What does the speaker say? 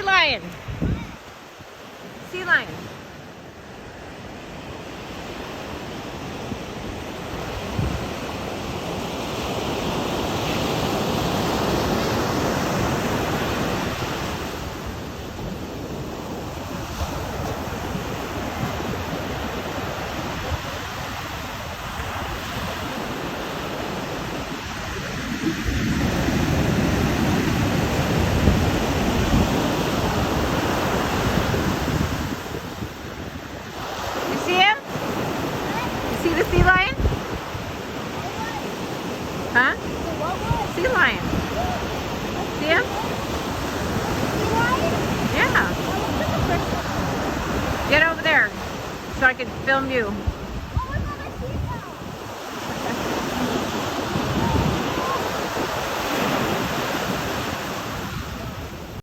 sea lion. Sea lion. You see him? You see the sea lion? Huh? Sea lion. See him? Yeah. Get over there so I can film you.